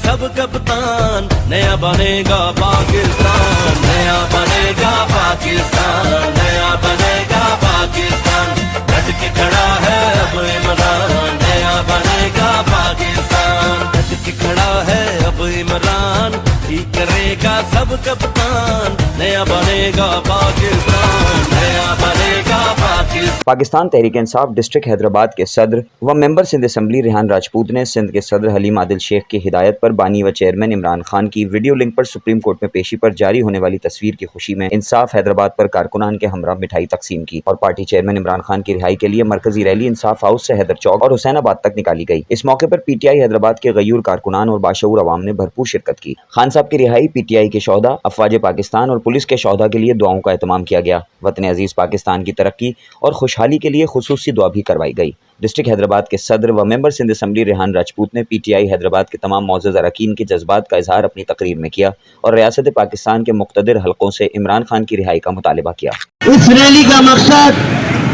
सब कप्तान, नया बनेगा पाकिस्तान, नया बनेगा पाकिस्तान, नया बनेगा पाकिस्तान, डट के खड़ा है अब इमरान, नया बनेगा पाकिस्तान, डट के खड़ा है अब इमरान, ही करेगा सब कप्तान, नया बनेगा पाकिस्तान, नया बनेगा पाकिस्तान। पाकिस्तान तहरीक इंसाफ डिस्ट्रिक्ट हैदराबाद के सदर व मेंबर सिंध असम्बली रेहान राजपूत ने सिंध के सदर हलीम आदिल शेख की हिदायत पर बानी व चेयरमैन इमरान खान की वीडियो लिंक पर सुप्रीम कोर्ट में पेशी पर जारी होने वाली तस्वीर की खुशी में इंसाफ हैदराबाद पर कारकुनान के हमरा मिठाई तकसीम की और पार्टी चेयरमैन इमरान खान की रिहाई के लिए मरकजी रैली इंसाफ हाउस से हैदर चौक और हुसैनाबाद तक निकाली गई। इस मौके पर पीटीआई हैदराबाद के गयूर कारकुनान और बाशऊर अवाम ने भरपूर शिरकत की। खान साहब की रिहाई, पीटीआई के शोहदा, अफवाज पाकिस्तान और पुलिस के शोहदा के लिए दुआओं का एहतमाम किया गया। वतन अजीज पाकिस्तान की तरक्की और खुशहाली के लिए खुसूसी दुआ भी करवाई गई। डिस्ट्रिक्ट हैदराबाद के सदर व मेंबर सिंध असम्बली रेहान राजपूत ने पीटीआई हैदराबाद के तमाम मौजूद अरकान के जज्बात का इजहार अपनी तकरीर में किया और रियासत पाकिस्तान के मुख्तलिफ हलकों से इमरान खान की रिहाई का मुतालबा किया। इस रैली का मकसद,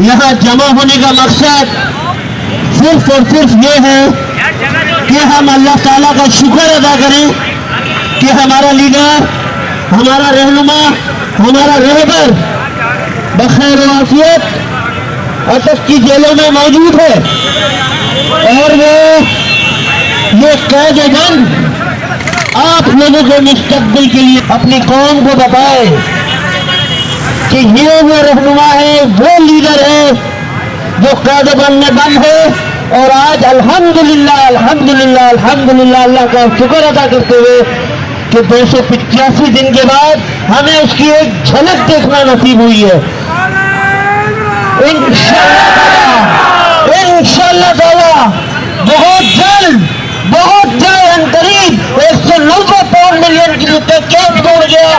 यहाँ जमा होने का मकसद सिर्फ और सिर्फ ये है कि हम अल्लाह ताला का शुक्र अदा करें कि हमारा लीडर, हमारा रहनुमा, हमारा रहबर बखैर वाफियत अटक की जेलों में मौजूद है और वो ये कैद बंद आप लोगों के मुस्तकबिल के लिए अपनी कौम को बताए कि ये वो रहनुमा है, वो लीडर है जो कैद बंद में बंद है। और आज अल्हम्दुलिल्लाह अल्हम्दुलिल्लाह अल्हम्दुलिल्लाह अल्लाह का शुक्र अदा करते हुए कि 285 दिन के बाद हमें उसकी एक झलक देखना नसीब हुई है। इंशाअल्लाह ताला बहुत जल्द अंतरीब 190 मिलियन की रुपए केस तोड़ गया,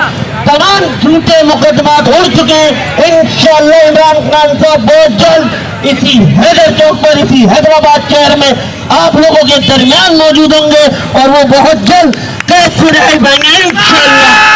तमाम झूठे मुकदमात हो चुके। इंशाअल्लाह इमरान खान साहब बहुत जल्द इसी हैदर चौक पर, इसी हैदराबाद शहर में आप लोगों के दरमियान मौजूद होंगे और वो बहुत जल्द कैसे रह पाएंगे इंशाअल्लाह।